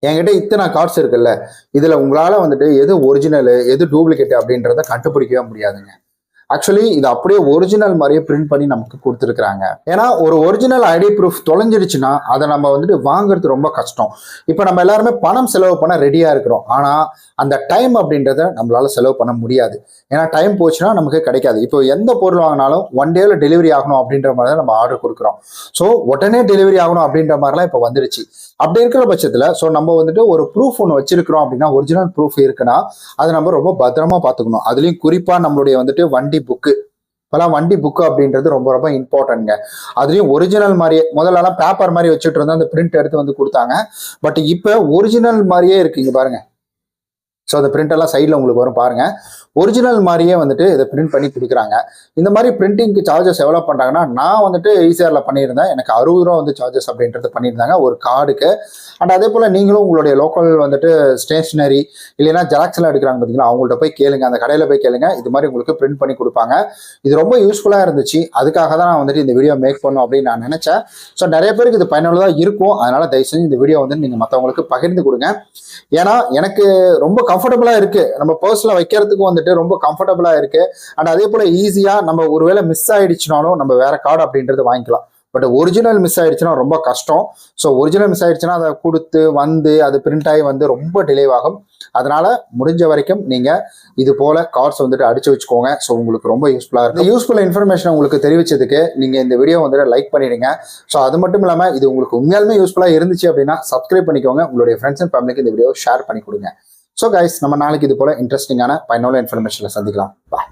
என்கிட்ட இத்தனை கார்ட்ஸ் இருக்குல்ல, இதுல உங்களால வந்துட்டு எது ஒரிஜினல் எது டூப்ளிகேட் அப்படின்றத கண்டுபிடிக்கவே முடியாதுங்க. ஆக்சுவலி இது அப்படியே ஒரிஜினல் மாதிரியே பிரிண்ட் பண்ணி நமக்கு கொடுத்துருக்காங்க. ஏன்னா ஒரு ஒரிஜினல் ஐடி ப்ரூஃப் தொலைஞ்சிடுச்சுன்னா அதை நம்ம வந்துட்டு வாங்குறது ரொம்ப கஷ்டம். இப்போ நம்ம எல்லாருமே பணம் செலவு பண்ண ரெடியா இருக்கிறோம், ஆனா அந்த டைம் அப்படின்றத நம்மளால செலவு பண்ண முடியாது. ஏன்னா டைம் போச்சுன்னா நமக்கு கிடைக்காது. இப்போ எந்த பொருள் வாங்கினாலும் 1 டேல டெலிவரி ஆகணும் அப்படின்ற மாதிரி தான் நம்ம ஆர்டர் கொடுக்குறோம். ஸோ உடனே டெலிவரி ஆகணும் அப்படின்ற மாதிரிலாம் இப்போ வந்துருச்சு. அப்படி இருக்கிற பட்சத்தில் ஸோ நம்ம வந்துட்டு ஒரு ப்ரூஃப் ஒன்று வச்சிருக்கிறோம் அப்படின்னா, ஒரிஜினல் ப்ரூஃப் இருக்குன்னா அதை நம்ம ரொம்ப பத்திரமா பார்த்துக்கணும். அதுலேயும் குறிப்பா நம்மளுடைய வந்துட்டு வண்டி புக்கு, இப்பெல்லாம் வண்டி புக்கு அப்படின்றது ரொம்ப ரொம்ப இம்பார்ட்டன்ட்ங்க. அதுலயும் ஒரிஜினல் மாதிரியே, முதல்லலாம் பேப்பர் மாதிரி வச்சுட்டு இருந்தா அந்த பிரிண்ட் எடுத்து வந்து கொடுத்தாங்க. பட் இப்போ ஒரிஜினல் மாதிரியே இருக்குங்க பாருங்க. ஸோ அந்த பிரிண்ட் எல்லாம் சைடில் உங்களுக்கு வரும் பாருங்க. ஒரிஜினல் மாதிரியே வந்துட்டு இதை பிரிண்ட் பண்ணி கொடுக்குறாங்க. இந்த மாதிரி பிரிண்டிங்க்கு சார்ஜஸ் எவ்வளோ பண்ணுறாங்கன்னா, நான் வந்துட்டு ஈசிஆரில் பண்ணியிருந்தேன். எனக்கு 60 ரூபா வந்து சார்ஜஸ் அப்படின்றது பண்ணியிருந்தாங்க ஒரு கார்டுக்கு. அண்ட் அதே போல் நீங்களும் உங்களுடைய லோக்கல் வந்துட்டு ஸ்டேஷனரி இல்லைன்னா ஜெராக்ஸ்லாம் எடுக்கிறாங்க பார்த்தீங்களா, அவங்கள்ட்ட போய் கேளுங்க, அந்த கடையில் போய் கேளுங்க. இது மாதிரி உங்களுக்கு பிரிண்ட் பண்ணி கொடுப்பாங்க. இது ரொம்ப யூஸ்ஃபுல்லாக இருந்துச்சு. அதுக்காக தான் நான் வந்துட்டு இந்த வீடியோ மேக் பண்ணணும் அப்படின்னு நான் நினச்சேன். ஸோ நிறைய பேருக்கு இது பயனுள்ளதாக இருக்கும். அதனால தயவு செஞ்சு இந்த வீடியோ வந்து நீங்கள் மற்றவங்களுக்கு பகிர்ந்து கொடுங்க. ஏன்னா எனக்கு ரொம்ப கம்ஃபர்டபுளா இருக்கு, நம்ம பர்ஸ்ல வைக்கிறதுக்கு வந்துட்டு ரொம்ப கம்ஃபர்டபுளா இருக்கு. அண்ட் அதே போல ஈஸியா நம்ம ஒருவேளை மிஸ் ஆயிடுச்சுனாலும் நம்ம வேற கார்டு அப்படின்றது வாங்கிக்கலாம். பட் ஒரிஜினல் மிஸ் ஆயிடுச்சுன்னா ரொம்ப கஷ்டம். ஸோ ஒரிஜினல் மிஸ் ஆயிடுச்சுன்னா அதை கொடுத்து வந்து அது பிரிண்ட் ஆகி வந்து ரொம்ப டிலே ஆகும். அதனால முடிஞ்ச வரைக்கும் நீங்க இது போல கார்ட்ஸ் வந்துட்டு அடிச்சு வச்சுக்கோங்க. ஸோ உங்களுக்கு ரொம்ப யூஸ்ஃபுல்லா இருக்கும். யூஸ்ஃபுல் இன்ஃபர்மேஷன் உங்களுக்கு தெரிவிச்சதுக்கு நீங்க இந்த வீடியோ வந்துட்டு லைக் பண்ணிடுங்க. ஸோ அது மட்டும் இல்லாம இது உங்களுக்கு உண்மையாலுமே யூஸ்ஃபுல்லா இருந்துச்சு அப்படின்னா சப்ஸ்கிரைப் பண்ணிக்கோங்க. உங்களுடைய ஃப்ரெண்ட்ஸ் அண்ட் ஃபேமிலிக்கு இந்த வீடியோ ஷேர் பண்ணி கொடுங்க. ஸோ கைஸ், நம்ம நாளைக்கு இது போல இன்ட்ரெஸ்டிங்கான பயனுள்ள இன்ஃபர்மேஷன்ல சந்திக்கலாம். பாய்.